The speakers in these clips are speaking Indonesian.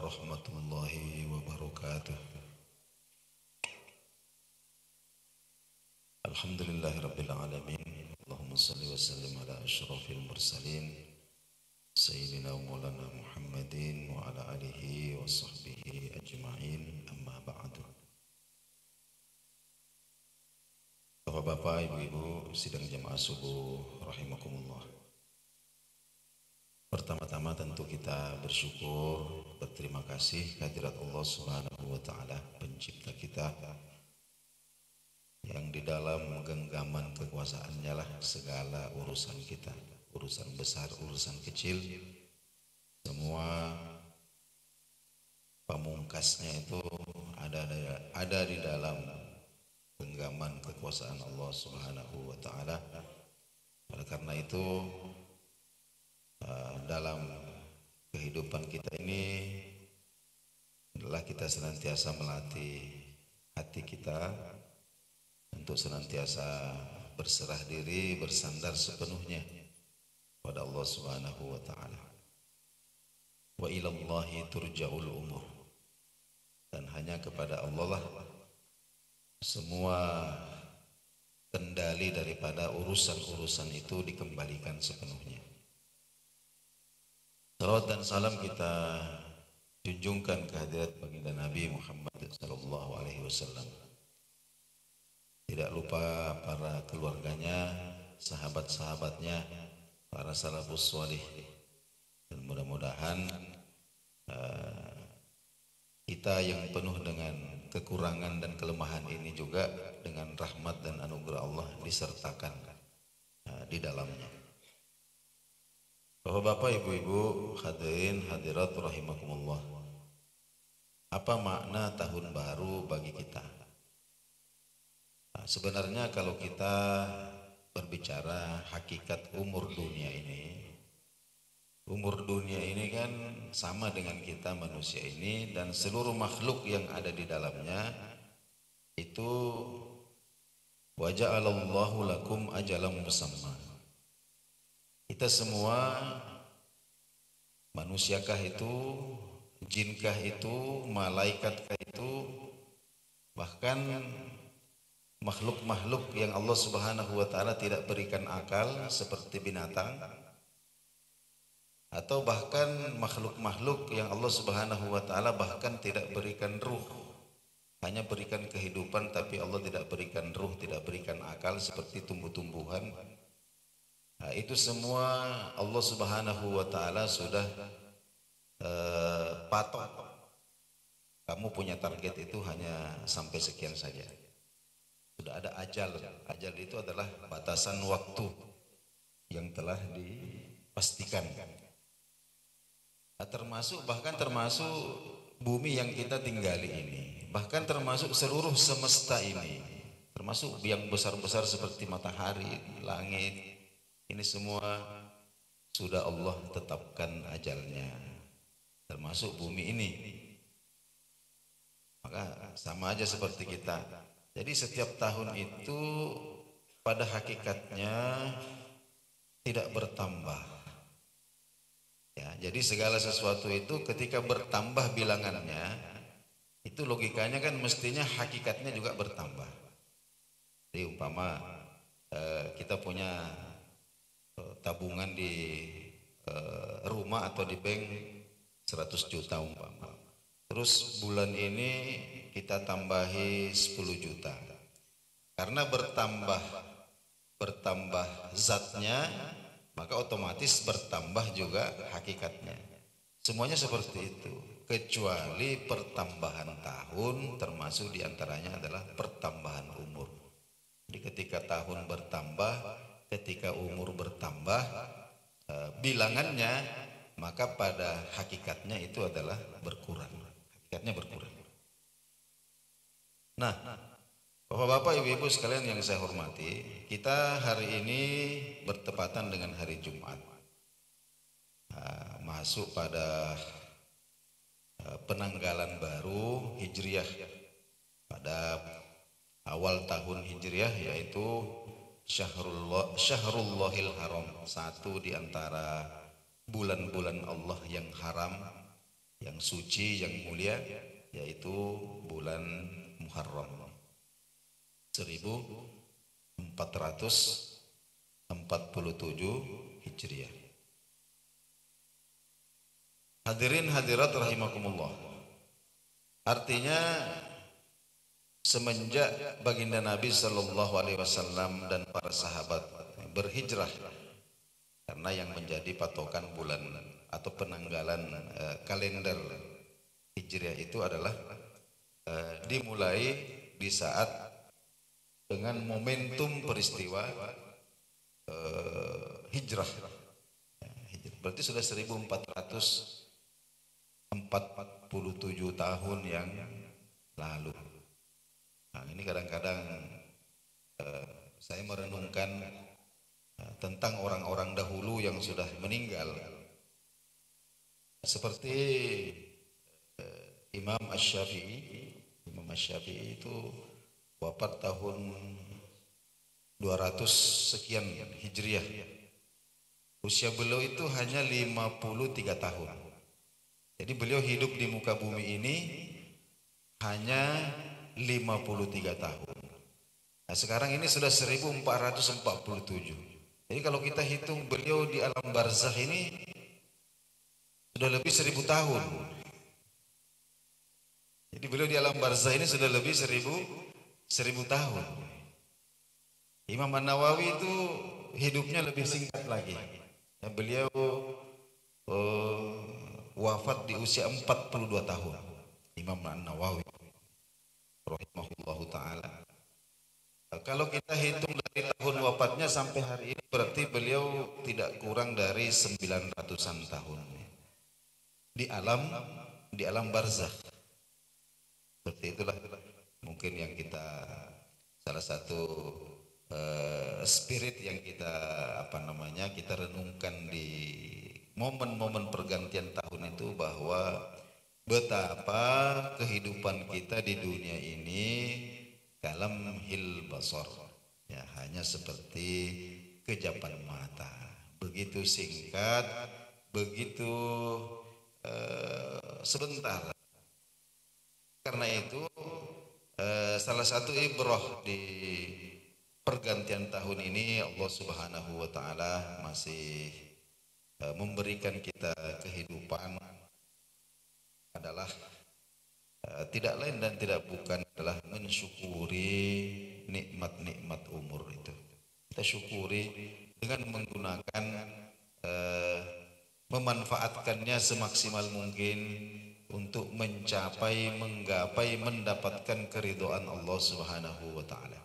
warahmatullahi wabarakatuh. Alhamdulillahirabbil alamin. Allahumma shalli wa sallim ala asyrafil mursalin sayyidina wa maulana Muhammadin wa ala alihi wa sahbihi ajma'in. Amma ba'du. Bapak-bapak, ibu-ibu sidang jamaah subuh rahimakumullah. Pertama-tama tentu kita bersyukur, berterima kasih kehadirat Allah Subhanahu wa taala, pencipta kita, yang di dalam genggaman kekuasaannya lah segala urusan kita, urusan besar, urusan kecil, semua pamungkasnya itu ada di dalam genggaman kekuasaan Allah Subhanahu wa taala. Oleh karena itu dalam kehidupan kita ini adalah kita senantiasa melatih hati kita untuk senantiasa berserah diri, bersandar sepenuhnya pada Allah Subhanahu wa taala. Wa ilallahi turja'ul umur. Dan hanya kepada Allah lah semua kendali daripada urusan-urusan itu dikembalikan sepenuhnya. Salawat dan salam kita junjungkan kehadirat baginda Nabi Muhammad sallallahu alaihi wasallam. Tidak lupa para keluarganya, sahabat-sahabatnya, para salafus salih. Dan mudah-mudahan kita yang penuh dengan kekurangan dan kelemahan ini juga dengan rahmat dan anugerah Allah disertakan di dalamnya. Bapak-bapak, ibu-ibu, hadirin hadirat rahimakumullah. Apa makna tahun baru bagi kita? Sebenarnya kalau kita berbicara hakikat umur dunia ini kan sama dengan kita manusia ini dan seluruh makhluk yang ada di dalamnya itu wa ja'alallahu lakum ajalan musamma. Kita semua, manusiakah itu, jinkah itu, malaikatkah itu, bahkan makhluk-makhluk yang Allah Subhanahu wa taala tidak berikan akal seperti binatang, atau bahkan makhluk-makhluk yang Allah Subhanahu wa taala bahkan tidak berikan ruh, hanya berikan kehidupan tapi Allah tidak berikan ruh, tidak berikan akal seperti tumbuh-tumbuhan. Itu semua Allah Subhanahu wa taala sudah patok. Kamu punya target itu hanya sampai sekian saja. Sudah ada ajal. Ajal itu adalah batasan waktu yang telah dipastikan. Bahkan termasuk bumi yang kita tinggali ini, bahkan termasuk seluruh semesta ini, termasuk yang besar-besar seperti matahari, langit. Ini semua sudah Allah tetapkan ajalnya, termasuk bumi ini. Maka sama aja seperti kita. Jadi setiap tahun itu pada hakikatnya tidak bertambah. Ya, jadi segala sesuatu itu ketika bertambah bilangannya, itu logikanya kan mestinya hakikatnya juga bertambah. Jadi umpama kita punya tabungan di rumah atau di bank 100 juta umpama. Terus bulan ini kita tambahi 10 juta. Karena bertambah zatnya, maka otomatis bertambah juga hakikatnya. Semuanya seperti itu, kecuali pertambahan tahun, termasuk diantaranya adalah pertambahan umur. Jadi ketika tahun bertambah, ketika umur bertambah bilangannya, maka pada hakikatnya itu adalah berkurang. Hakikatnya berkurang. Nah, bapak-bapak, ibu-ibu sekalian yang saya hormati, kita hari ini bertepatan dengan hari Jumat, masuk pada penanggalan baru Hijriah pada awal tahun Hijriah, yaitu Syahrullahil Haram, satu di antara bulan-bulan Allah yang haram, yang suci, yang mulia, yaitu bulan Muharram 1447 Hijriah. Hadirin hadirat rahimakumullah. Artinya semenjak baginda Nabi sallallahu alaihi wasallam dan para sahabat berhijrah, karena yang menjadi patokan bulan atau penanggalan kalender Hijriah itu adalah dimulai di saat dengan momentum peristiwa hijrah. Berarti sudah 1447 tahun yang lalu. Nah, ini kadang-kadang saya merenungkan tentang orang-orang dahulu yang sudah meninggal. Seperti Imam Asy-Syafi'i. Imam Asy-Syafi'i itu wafat tahun 200 sekian Hijriah. Usia beliau itu hanya 53 tahun. Jadi beliau hidup di muka bumi ini hanya 53 tahun. Nah, sekarang ini sudah 1447. Jadi kalau kita hitung beliau di alam barzakh ini sudah lebih 1000 tahun. Jadi beliau di alam barzakh ini sudah lebih 1000 tahun. Imam An-Nawawi itu hidupnya lebih singkat lagi. Ya, beliau wafat di usia 42 tahun. Imam An-Nawawi rahimahullahu taala. Kalau kita hitung dari tahun wafatnya sampai hari ini, berarti beliau tidak kurang dari 900-an tahun di alam barzakh. Seperti itulah mungkin yang kita, salah satu spirit yang kita kita renungkan di momen-momen pergantian tahun itu, bahwa betapa kehidupan kita di dunia ini kalam hil basar, ya, hanya seperti kejapan mata, begitu singkat, begitu sebentar. Karena itu salah satu ibrah di pergantian tahun ini, Allah Subhanahu wa taala masih memberikan kita kehidupan adalah tidak lain dan tidak bukan adalah mensyukuri nikmat-nikmat umur itu. Kita syukuri dengan menggunakan memanfaatkannya semaksimal mungkin untuk mencapai, menggapai, mendapatkan keridhaan Allah Subhanahu wa taala.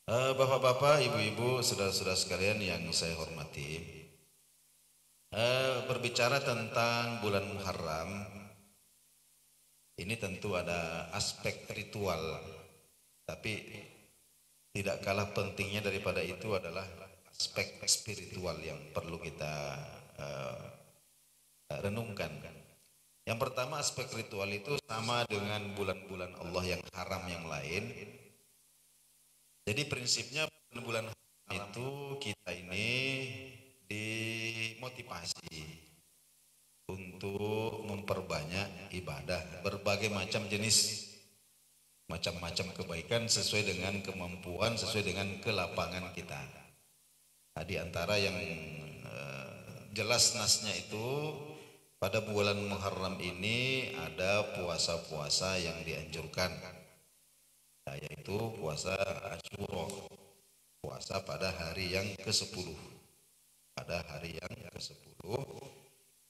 Bapak-bapak, ibu-ibu, saudara-saudara sekalian yang saya hormati, berbicara tentang bulan Muharram, ini tentu ada aspek ritual, tapi tidak kalah pentingnya daripada itu adalah aspek spiritual yang perlu kita renungkan. Yang pertama, aspek ritual itu sama dengan bulan-bulan Allah yang haram yang lain. Jadi prinsipnya bulan haram itu kita ini dimotivasi untuk memperbanyak ibadah, berbagai macam jenis, macam-macam kebaikan sesuai dengan kemampuan, sesuai dengan kelapangan kita. Nah, di antara yang jelas nasnya itu, pada bulan Muharram ini ada puasa-puasa yang dianjurkan, yaitu puasa Asyura, puasa pada hari yang ke-10. Pada hari yang ke-10,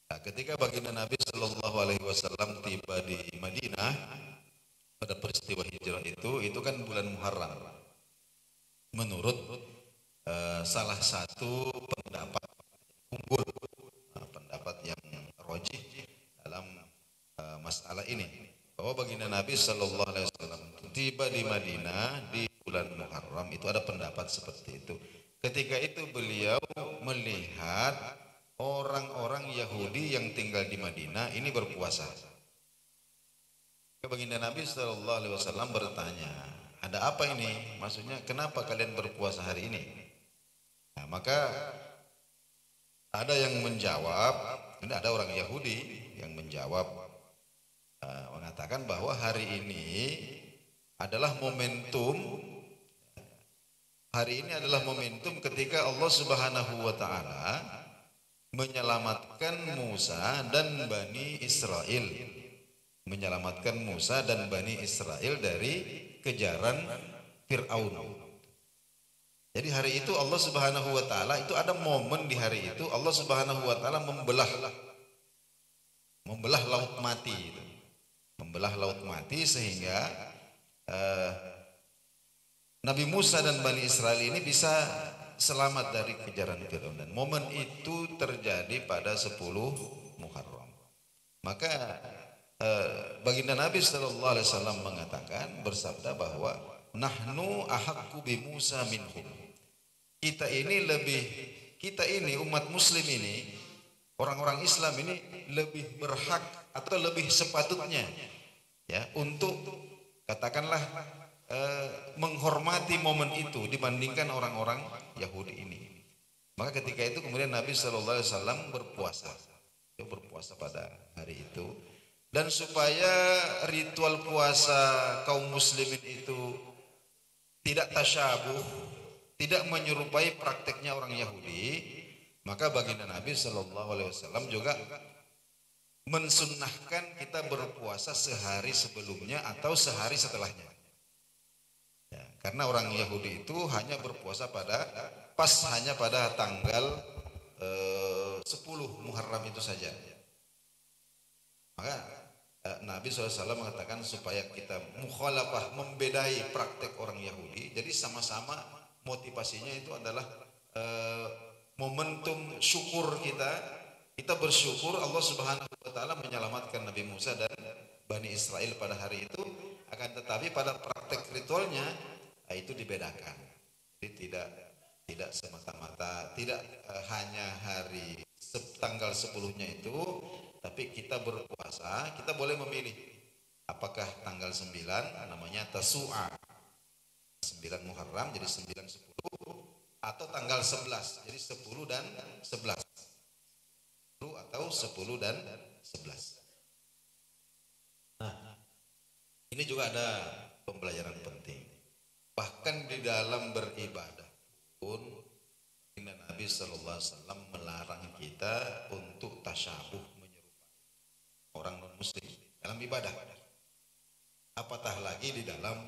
nah, ketika baginda Nabi Shallallahu Alaihi Wasallam tiba di Madinah pada peristiwa hijrah itu kan bulan Muharram. Menurut salah satu pendapat unggul, pendapat yang rajih dalam masalah ini, bahwa baginda Nabi Shallallahu Alaihi Wasallam tiba di Madinah di bulan Muharram, itu ada pendapat seperti itu. Ketika itu beliau melihat orang-orang Yahudi yang tinggal di Madinah ini berpuasa. Baginda Nabi Shallallahu Alaihi Wasallam bertanya, ada apa ini? Maksudnya kenapa kalian berpuasa hari ini? Nah, maka ada yang menjawab, ini ada orang Yahudi yang yang menjawab mengatakan bahwa hari ini adalah momentum ketika Allah Subhanahu wa taala menyelamatkan Musa dan Bani Israel. Menyelamatkan Musa dan Bani Israel dari kejaran Fir'aun. Jadi hari itu Allah Subhanahu wa taala, itu ada momen di hari itu Allah Subhanahu wa taala membelah laut mati itu. Membelah laut mati sehingga Nabi Musa dan Bani Israel ini bisa selamat dari kejaran Firaun. Dan momen itu terjadi pada 10 Muharram. Maka baginda Nabi sallallahu alaihi wasallam mengatakan, bersabda bahwa nahnu ahaqqu bi Musa minhum. Kita ini umat muslim ini, orang-orang Islam ini lebih berhak atau lebih sepatutnya ya untuk katakanlah menghormati momen itu dibandingkan orang-orang Yahudi ini. Maka ketika itu kemudian Nabi sallallahu alaihi wasallam berpuasa pada hari itu, dan supaya ritual puasa kaum muslimin itu tidak tasyabuh, tidak menyerupai prakteknya orang Yahudi, maka baginda Nabi sallallahu alaihi wasallam juga mensunnahkan kita berpuasa sehari sebelumnya atau sehari setelahnya. Ya, karena orang Yahudi itu hanya berpuasa hanya pada tanggal 10 Muharram itu saja. Maka Nabi SAW mengatakan supaya kita mukhalafah, membedai praktek orang Yahudi. Jadi sama-sama motivasinya itu adalah momentum syukur kita. Kita bersyukur Allah Subhanahu wa taala menyelamatkan Nabi Musa dan Bani Israel pada hari itu, akan tetapi pada praktek ritualnya itu dibedakan. Jadi tidak semata-mata, tidak hanya hari tanggal 10-nya itu, tapi kita berpuasa, kita boleh memilih apakah tanggal 9 namanya Tasu'a, 9 Muharram jadi 9 10, atau tanggal 11 jadi 10 dan 11, atau 10 dan 11. Nah, ini juga ada pembelajaran penting. Bahkan di dalam beribadah pun Nabi sallallahu alaihi wasallam melarang kita untuk tasyabuh, menyerupai orang non muslim dalam ibadah. Apatah lagi di dalam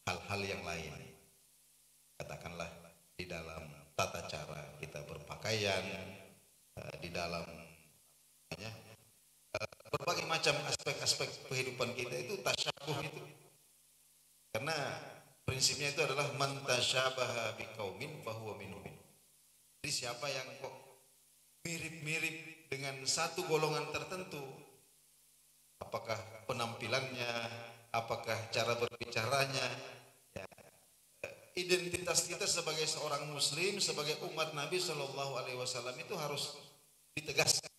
hal-hal yang lain. Katakanlah di dalam tata cara kita berpakaian, di dalam berbagai macam aspek-aspek kehidupan kita itu tasyabuh itu. Karena prinsipnya itu adalah man tasyabaha biqaumin fahuwa minhum. Jadi siapa yang kok mirip-mirip dengan satu golongan tertentu, apakah penampilannya, apakah cara berbicaranya, ya, identitas kita sebagai seorang muslim, sebagai umat Nabi Shallallahu Alaihi Wasallam itu harus ditegaskan.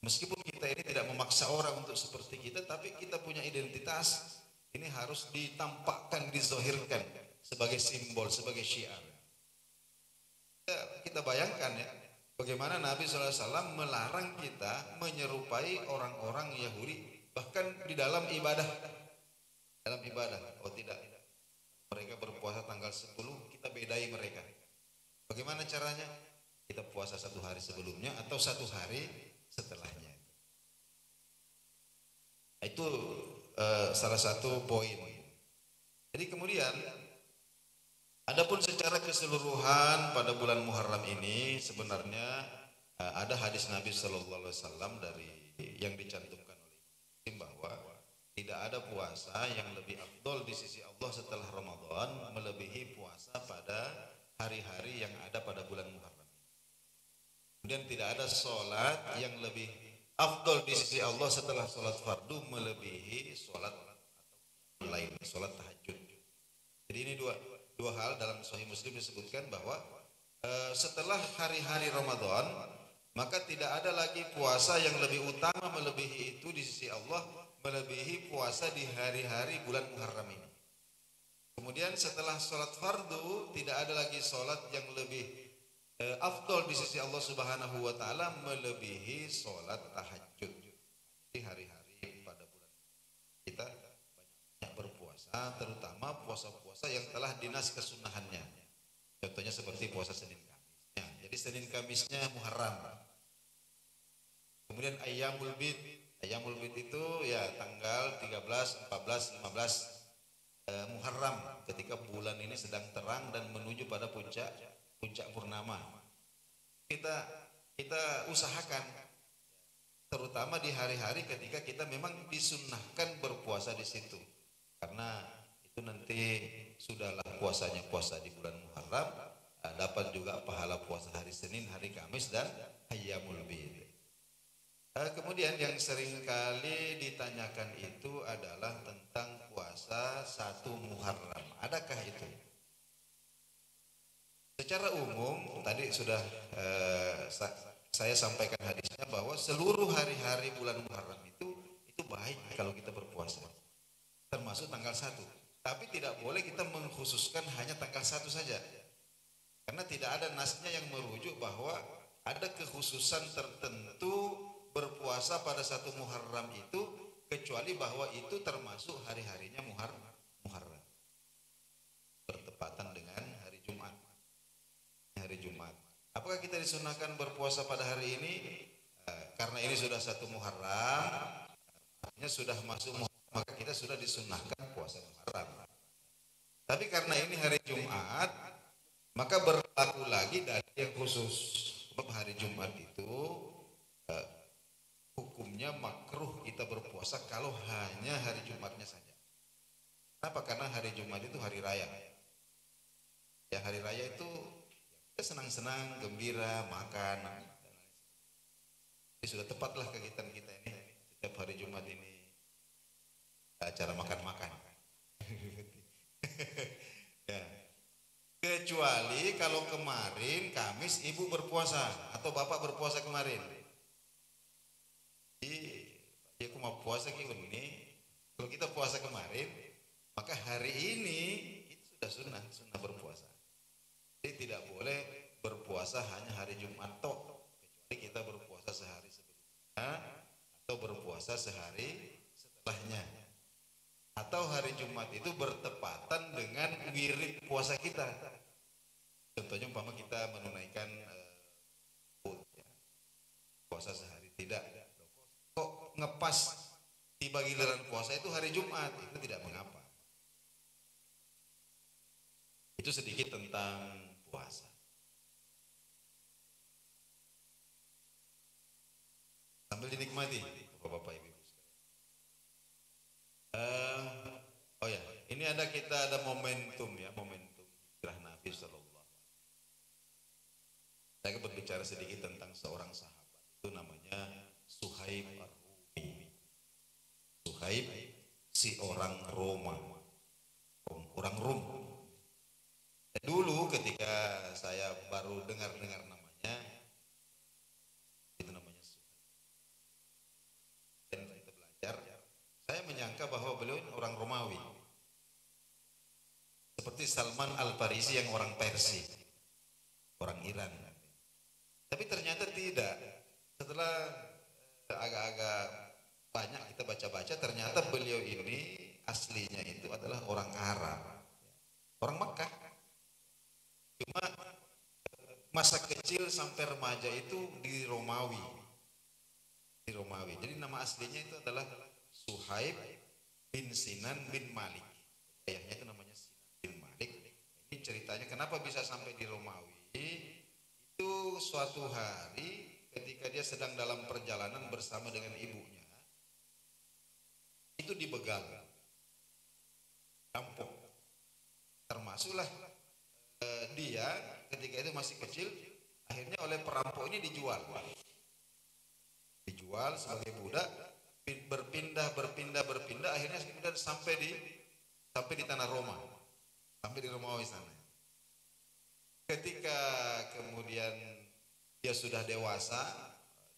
Meskipun kita ini tidak memaksa orang untuk seperti kita, tapi kita punya identitas, ini harus ditampakkan, dizohirkan sebagai simbol, sebagai syiar. Kita bayangkan ya, bagaimana Nabi SAW melarang kita menyerupai orang-orang Yahudi, bahkan di dalam ibadah. Dalam ibadah, oh tidak, mereka berpuasa tanggal 10, kita bedai mereka. Bagaimana caranya? Kita puasa satu hari sebelumnya atau satu hari setelahnya. Itu salah satu poin. Jadi kemudian, adapun secara keseluruhan pada bulan Muharram ini sebenarnya ada hadis Nabi Sallallahu Alaihi Wasallam dari yang dicantumkan oleh Muslim bahwa tidak ada puasa yang lebih afdol di sisi Allah setelah Ramadan melebihi puasa pada hari-hari yang ada pada bulan Muharram. Kemudian tidak ada sholat yang lebih afdol di sisi Allah setelah sholat fardu melebihi sholat lain, sholat tahajud. Jadi ini dua hal dalam Sahih Muslim disebutkan bahwa setelah hari-hari Ramadan maka tidak ada lagi puasa yang lebih utama melebihi itu di sisi Allah melebihi puasa di hari-hari bulan Muharram ini. Kemudian setelah sholat fardu tidak ada lagi sholat yang lebih afdol di sisi Allah Subhanahu wa taala melebihi sholat tahajud. Di hari-hari pada bulan kita banyak berpuasa, terutama puasa-puasa yang telah dinas kesunahannya. Contohnya seperti puasa Senin Kamis. Ya, jadi Senin Kamisnya Muharram. Kemudian Ayyamul Bid. Ayyamul Bid itu ya tanggal 13, 14, 15 Muharram, ketika bulan ini sedang terang dan menuju pada puncak purnama. Kita usahakan, terutama di hari-hari ketika kita memang disunnahkan berpuasa di situ, karena itu nanti sudahlah puasanya puasa di bulan Muharram, dapat juga pahala puasa hari Senin, hari Kamis dan Ayyamul Bid. Kemudian yang sering kali ditanyakan itu adalah tentang puasa 1 Muharram. Adakah itu? Secara umum tadi sudah saya sampaikan hadisnya bahwa seluruh hari-hari bulan Muharram itu baik kalau kita berpuasa. Termasuk tanggal 1. Tapi tidak boleh kita mengkhususkan hanya tanggal 1 saja. Karena tidak ada nasnya yang merujuk bahwa ada kekhususan tertentu berpuasa pada 1 Muharram itu, kecuali bahwa itu termasuk hari-harinya Muharram, bertepatan dengan hari Jumat. Apakah kita disunahkan berpuasa pada hari ini? Karena ini sudah 1 Muharram, artinya sudah masuk Muharram, maka kita sudah disunahkan puasa Muharram. Tapi karena ini hari Jumat, maka berlaku lagi dari yang khusus. Sebab hari Jumat itu hukumnya makruh kita berpuasa kalau hanya hari Jumatnya saja. Kenapa? Karena hari Jumat itu hari raya. Ya, hari raya itu kita senang-senang, gembira, makan. Jadi sudah tepatlah kegiatan kita ini setiap hari Jumat ini acara makan-makan. Ya. Kecuali kalau kemarin Kamis ibu berpuasa atau bapak berpuasa kemarin. Jadi aku mau puasa ini. Kalau kita puasa kemarin, maka hari ini itu sudah sunnah berpuasa. Jadi tidak boleh berpuasa hanya hari Jumat toh, kecuali kita berpuasa sehari sebelumnya atau berpuasa sehari setelahnya. Atau hari Jumat itu bertepatan dengan wirid puasa kita. Contohnya umpama kita menunaikan puasa sehari, tidak. Kok ngepas tiba giliran puasa itu hari Jumat, itu tidak mengapa. Itu sedikit tentang puasa. Sambil dinikmati, Bapak-bapak Ibu. Oh ya, ini kita ada momentum ya, momentum hijrah Nabi Sallallahu. Saya berbicara sedikit tentang seorang sahabat, itu namanya Suhaib Ar-Rumi. Suhaib, si orang Roma, orang Rum. Dulu ketika saya baru dengar namanya, itu namanya Suhaib. Dan kita belajar, saya menyangka bahwa beliau orang Romawi, seperti Salman Al-Farisi yang orang Persia, orang Iran. Tapi ternyata tidak. Setelah agak-agak banyak kita baca-baca, ternyata beliau ini aslinya itu adalah orang Arab, orang Mekah. Cuma masa kecil sampai remaja itu di Romawi. Jadi nama aslinya itu adalah Suhaib bin Sinan bin Malik. Ayahnya itu namanya Sinan bin Malik. Ini ceritanya kenapa bisa sampai di Romawi. Itu suatu hari ketika dia sedang dalam perjalanan bersama dengan ibunya, itu dibegal, rampok. Termasuklah dia ketika itu masih kecil, akhirnya oleh perampok ini dijual sebagai budak, berpindah, akhirnya kemudian sampai di tanah Roma, sampai di Romawi sana. Ketika kemudian dia sudah dewasa,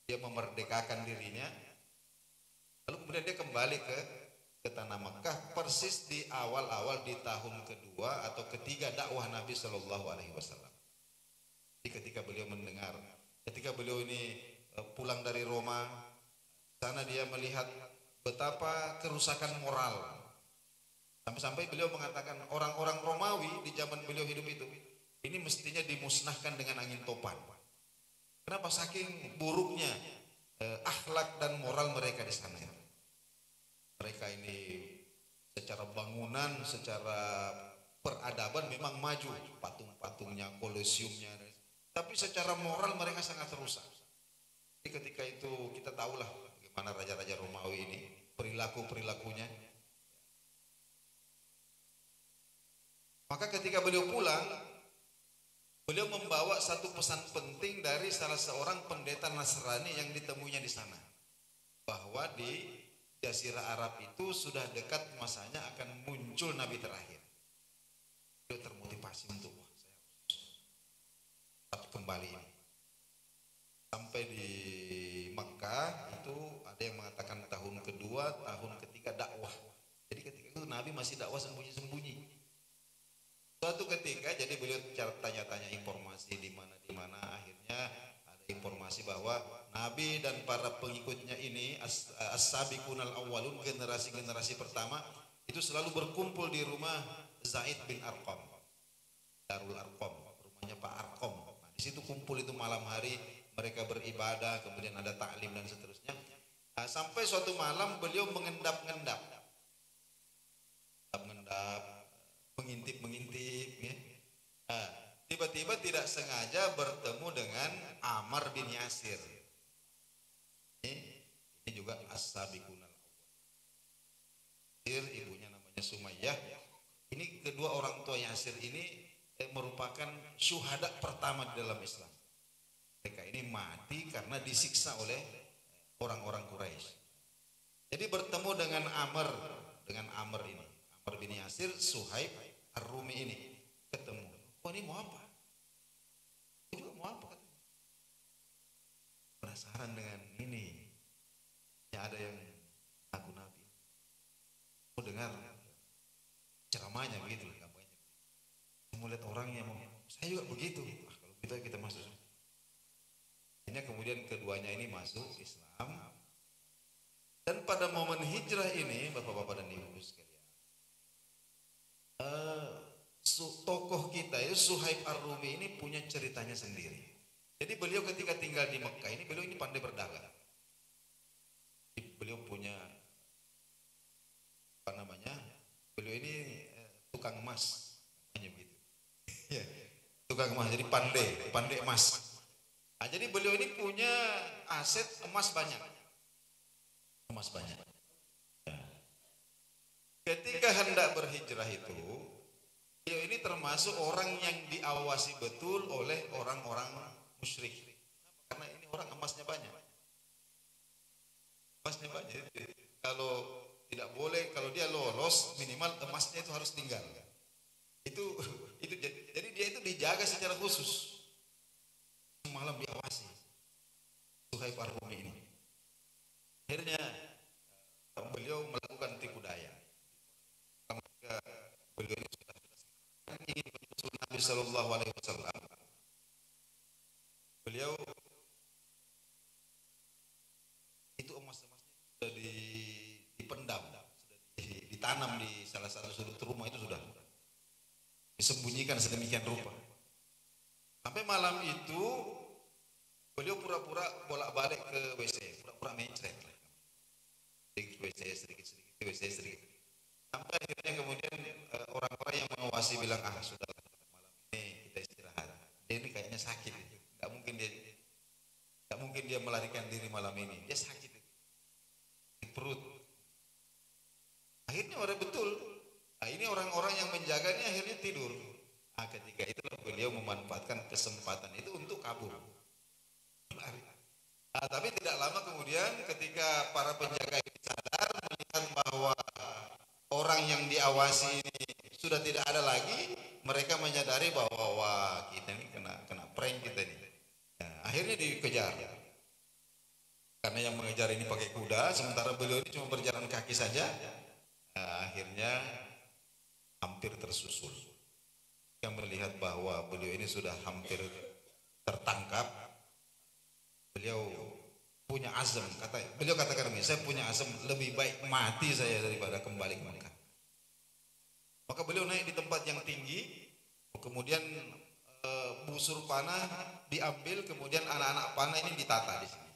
dia memerdekakan dirinya, lalu kemudian dia kembali ke tanah Mekah, persis di awal-awal di tahun kedua atau ketiga dakwah Nabi Shallallahu Alaihi Wasallam. ketika beliau mendengar, ketika beliau ini pulang dari Roma, sana dia melihat betapa kerusakan moral. Sampai-sampai beliau mengatakan orang-orang Romawi di zaman beliau hidup itu, ini mestinya dimusnahkan dengan angin topan. Kenapa? Saking buruknya akhlak dan moral mereka di sana. Mereka ini secara bangunan, secara peradaban memang maju, patung-patungnya, kolosiumnya, tapi secara moral mereka sangat rusak. Jadi ketika itu kita tahulah bagaimana raja-raja Romawi ini, perilaku-perilakunya. Maka ketika beliau pulang, beliau membawa satu pesan penting dari salah seorang pendeta Nasrani yang ditemuinya di sana, bahwa di Jazirah Arab itu sudah dekat masanya akan muncul Nabi terakhir. Beliau termotivasi untuk saya harus kembali ini. Sampai di Mekah itu ada yang mengatakan tahun kedua, tahun ketiga dakwah. Jadi ketika itu Nabi masih dakwah sembunyi-sembunyi. Suatu ketika jadi beliau tanya-tanya informasi di mana akhirnya ada informasi bahwa Nabi dan para pengikutnya ini as-sabiqunal awwalun, generasi-generasi pertama itu selalu berkumpul di rumah Zaid bin Arqam, Darul Arqam, rumahnya Pak Arqam. Nah, di situ kumpul itu malam hari, mereka beribadah, kemudian ada taklim dan seterusnya. Nah, sampai suatu malam beliau mengendap-endap, mengintip, ya. Nah, tiba-tiba tidak sengaja bertemu dengan Ammar bin Yasir. Ini juga as-sabiqunal awwal. Ibunya namanya Sumayyah. Ini kedua orang tua Yasir ini merupakan syuhada pertama di dalam Islam. Mereka ini mati karena disiksa oleh orang-orang Quraisy. Jadi bertemu dengan Amr ini, Ammar bin Yasir, Suhaib Ar-Rumi ini ketemu. Oh, ini mau apa? Ini juga mau apa? Penasaran dengan ini. Ya, ada yang aku Nabi. Mau dengar ceramahnya begitu, kampanye. Mau lihat orangnya, mau. Saya juga begitu. Kalau begitu kita masuk. Ini kemudian keduanya ini masuk Islam. Dan pada momen hijrah ini, bapak-bapak dan ibu sekalian, tokoh kita itu Suhaib Ar-Rumi ini punya ceritanya sendiri. Jadi beliau ketika tinggal di Mekah ini, beliau ini pandai berdagang. Beliau punya apa namanya? Beliau ini tukang emas, namanya begitu. Ya, tukang emas, jadi pandai emas. Nah, jadi beliau ini punya aset emas banyak. Ya. Ketika hendak berhijrah itu, beliau ini termasuk orang yang diawasi betul oleh orang-orang musyrik. Karena ini orang emasnya banyak. Kalau tidak boleh, kalau dia lolos, minimal emasnya itu harus tinggal. Itu jadi dia itu dijaga secara khusus. Malam diawasi Suhaib Ar-Rumi ini. Akhirnya beliau melakukan tipu daya. Ketika beliau ini sudah ingin menyusul Nabi Sallallahu Alaihi Wasallam, beliau itu emas-emasnya sudah dipendam, sudah ditanam di salah satu sudut rumah, itu sudah disembunyikan sedemikian rupa. Sampai malam itu beliau pura-pura bolak-balik ke WC, pura-pura mencret lah. Sedikit WC. Sampai akhirnya kemudian orang-orang yang mengawasi bilang, sudah malam ini kita istirahat. Dia ini kayaknya sakit, nggak mungkin dia melarikan diri malam ini. Dia sakit di perut. Akhirnya orang betul. Nah, ini orang-orang yang menjaganya akhirnya tidur. Ketika itulah beliau memanfaatkan kesempatan itu untuk kabur. Tapi tidak lama kemudian ketika para penjaga ini sadar melihat bahwa orang yang diawasi ini sudah tidak ada lagi, mereka menyadari bahwa wah, kita ini kena prank kita ini. Akhirnya dikejar. Karena yang mengejar ini pakai kuda, sementara beliau ini cuma berjalan kaki saja. Akhirnya hampir tersusul. Yang melihat bahwa beliau ini sudah hampir tertangkap, beliau punya azam, beliau katakan begini, saya punya azam lebih baik mati saya daripada kembali ke Mekah. Maka beliau naik di tempat yang tinggi, kemudian busur panah diambil, kemudian anak-anak panah ini ditata di sini.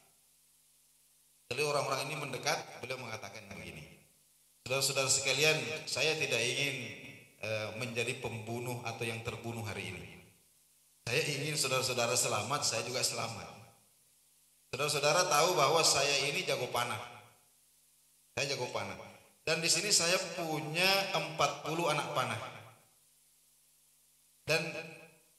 Jadi orang-orang ini mendekat, beliau mengatakan begini, saudara-saudara sekalian, saya tidak ingin menjadi pembunuh atau yang terbunuh hari ini. Saya ingin saudara-saudara selamat, saya juga selamat. Saudara-saudara tahu bahwa saya ini jago panah. Saya jago panah. Dan di sini saya punya 40 anak panah. Dan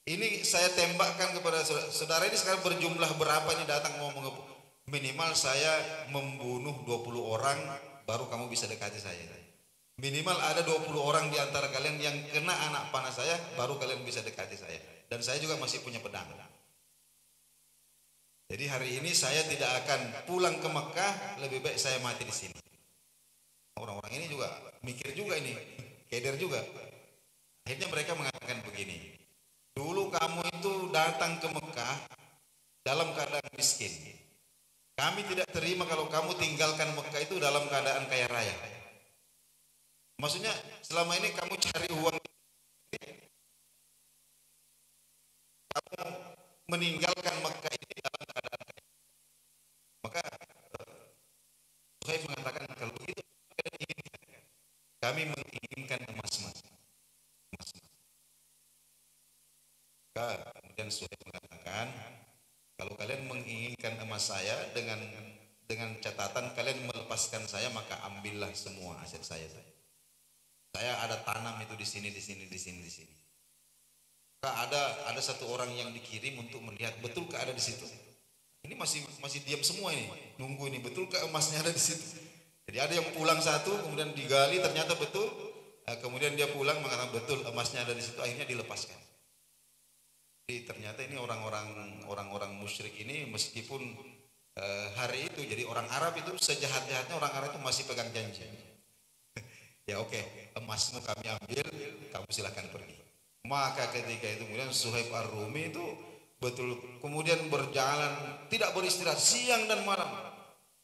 ini saya tembakkan kepada saudara ini sekarang berjumlah berapa ini datang mau mengebuk. Minimal saya membunuh 20 orang baru kamu bisa dekati saya. Minimal ada 20 orang di antara kalian yang kena anak panah saya baru kalian bisa dekati saya. Dan saya juga masih punya pedang. Jadi hari ini saya tidak akan pulang ke Mekah, lebih baik saya mati di sini. Orang-orang ini juga mikir juga ini, keder juga. Akhirnya mereka mengatakan begini, dulu kamu itu datang ke Mekah dalam keadaan miskin. Kami tidak terima kalau kamu tinggalkan Mekah itu dalam keadaan kaya raya. Maksudnya selama ini kamu cari uang, kamu meninggalkan Mekah ini dalam keadaan kaya. Maka saya mengatakan kalau begitu kami menginginkan emas. Kemudian Suhaib mengatakan, kalau kalian menginginkan emas saya dengan catatan kalian melepaskan saya, maka ambillah semua aset saya. Saya ada tanam itu di sini. Maka ada satu orang yang dikirim untuk melihat betulkah ada di situ. Ini masih diam semua ini, nunggu ini betulkah emasnya ada di situ. Jadi ada yang pulang satu, kemudian digali ternyata betul, kemudian dia pulang mengatakan betul emasnya ada di situ, akhirnya dilepaskan. Jadi ternyata ini orang-orang musyrik ini meskipun hari itu jadi orang Arab itu sejahat-jahatnya orang Arab itu masih pegang janji. Ya oke, emasmu kami ambil, kamu silahkan pergi. Maka ketika itu kemudian Suhaib Ar-Rumi itu betul kemudian berjalan tidak beristirahat siang dan malam.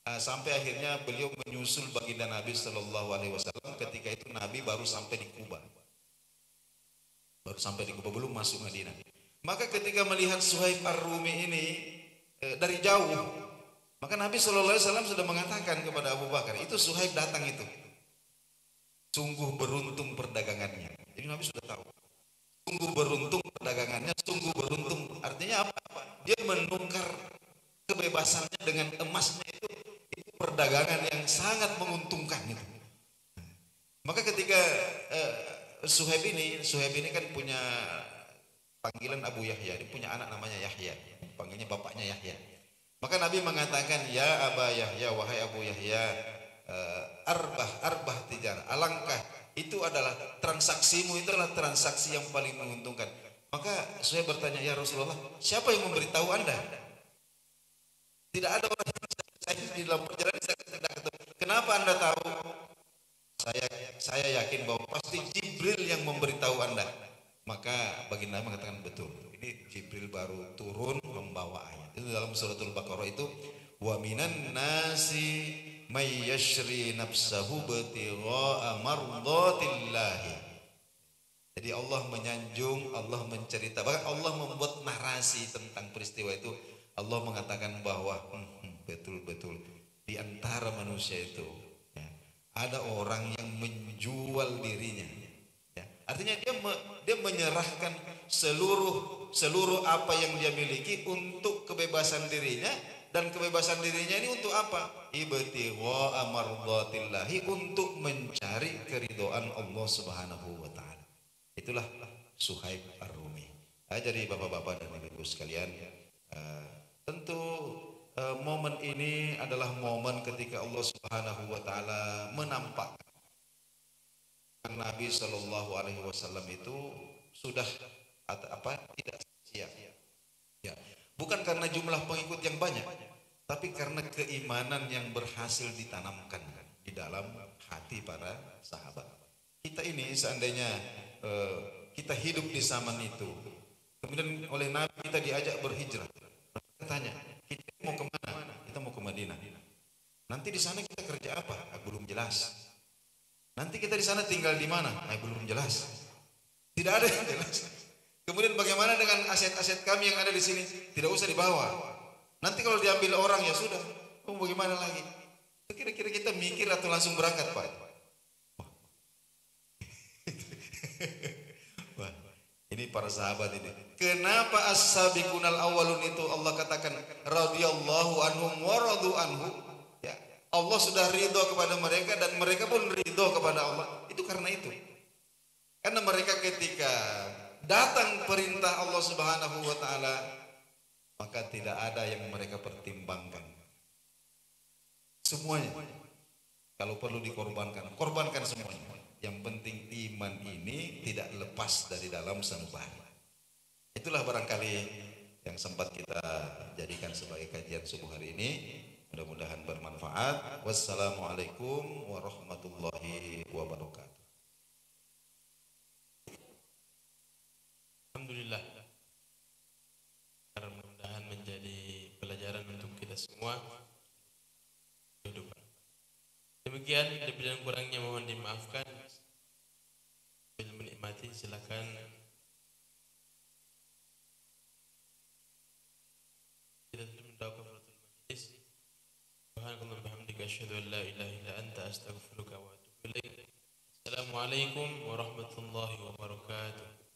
Sampai akhirnya beliau menyusul baginda Nabi Shallallahu Alaihi Wasallam. Ketika itu Nabi baru sampai di Kuba, belum masuk Madinah. Maka ketika melihat Suhaib Ar-Rumi ini dari jauh, maka Nabi Shallallahu Alaihi Wasallam sudah mengatakan kepada Abu Bakar, itu Suhaib datang itu, sungguh beruntung perdagangannya. Jadi Nabi sudah tahu, sungguh beruntung perdagangannya, sungguh beruntung. Artinya apa? Dia menukar kebebasannya dengan emasnya itu perdagangan yang sangat menguntungkan itu. Maka ketika Suhaib ini kan punya panggilan Abu Yahya, dia punya anak namanya Yahya, panggilnya bapaknya Yahya. Maka Nabi mengatakan, ya Aba Yahya, wahai Abu Yahya, arbah tijar, alangkah itu adalah transaksimu, itu adalah transaksi yang paling menguntungkan. Maka Suhaib bertanya, ya Rasulullah, siapa yang memberitahu Anda? Tidak ada orang yang saya di dalam perjalanan saya tidak ketemu. Kenapa Anda tahu? Saya yakin bahwa pasti Jibril yang memberitahu Anda. Maka baginda mengatakan betul. Ini Jibril baru turun membawa ayat. Itu dalam suratul Baqarah itu, wa minan nasi may yashri nafsahu batigha'a mardatillahi. Jadi Allah menyanjung, Allah mencerita, bahkan Allah membuat narasi tentang peristiwa itu. Allah mengatakan bahwa betul-betul di antara manusia itu ya, ada orang yang menjual dirinya. Ya. Artinya dia menyerahkan seluruh apa yang dia miliki untuk kebebasan dirinya, dan kebebasan dirinya ini untuk apa? Ibtigha'a mardatillahi, untuk mencari keridhaan Allah Subhanahu wa taala. Itulah Suhaib Ar-Rumi. Jadi bapak-bapak dan ibu-ibu sekalian, tentu momen ini adalah momen ketika Allah Subhanahu wa taala menampakkan Nabi Shallallahu Alaihi Wasallam itu sudah tidak sia. Ya, bukan karena jumlah pengikut yang banyak, tapi karena keimanan yang berhasil ditanamkan di dalam hati para sahabat. Kita ini seandainya kita hidup di zaman itu, Kemudian oleh Nabi kita diajak berhijrah. Mereka tanya, kita mau kemana? Kita mau ke Madinah. Nanti di sana kita kerja apa? Belum jelas. Nanti kita di sana tinggal di mana? Belum jelas. Tidak ada yang jelas. Kemudian bagaimana dengan aset-aset kami yang ada di sini? Tidak usah dibawa. Nanti kalau diambil orang ya sudah. Oh, bagaimana lagi? Kira-kira kita mikir atau langsung berangkat, Pak? Wah, ini para sahabat ini. Kenapa as-sabiqunal awwalun itu Allah katakan radhiyallahu anhum wa radu anhu? Ya, Allah sudah ridho kepada mereka dan mereka pun ridho kepada Allah. Itu karena itu. Karena mereka ketika datang perintah Allah Subhanahu wa taala, maka tidak ada yang mereka pertimbangkan. Semuanya. Kalau perlu dikorbankan, korbankan semuanya. Yang penting iman ini tidak lepas dari dalam sanubari. Itulah barangkali yang sempat kita jadikan sebagai kajian subuh hari ini. Mudah-mudahan bermanfaat. Wassalamualaikum warahmatullahi wabarakatuh. Alhamdulillah. Mudah-mudahan menjadi pelajaran untuk kita semua. Kehidupan. Demikian, lebih dan kurangnya mohon dimaafkan. Bila menikmati silakan. Kita mendoakan kafaratul majlis. Subhanallah bihamdika asyhadu an la ilaha illa anta astaghfiruka wa atubu ilaik. Assalamualaikum warahmatullahi wabarakatuh.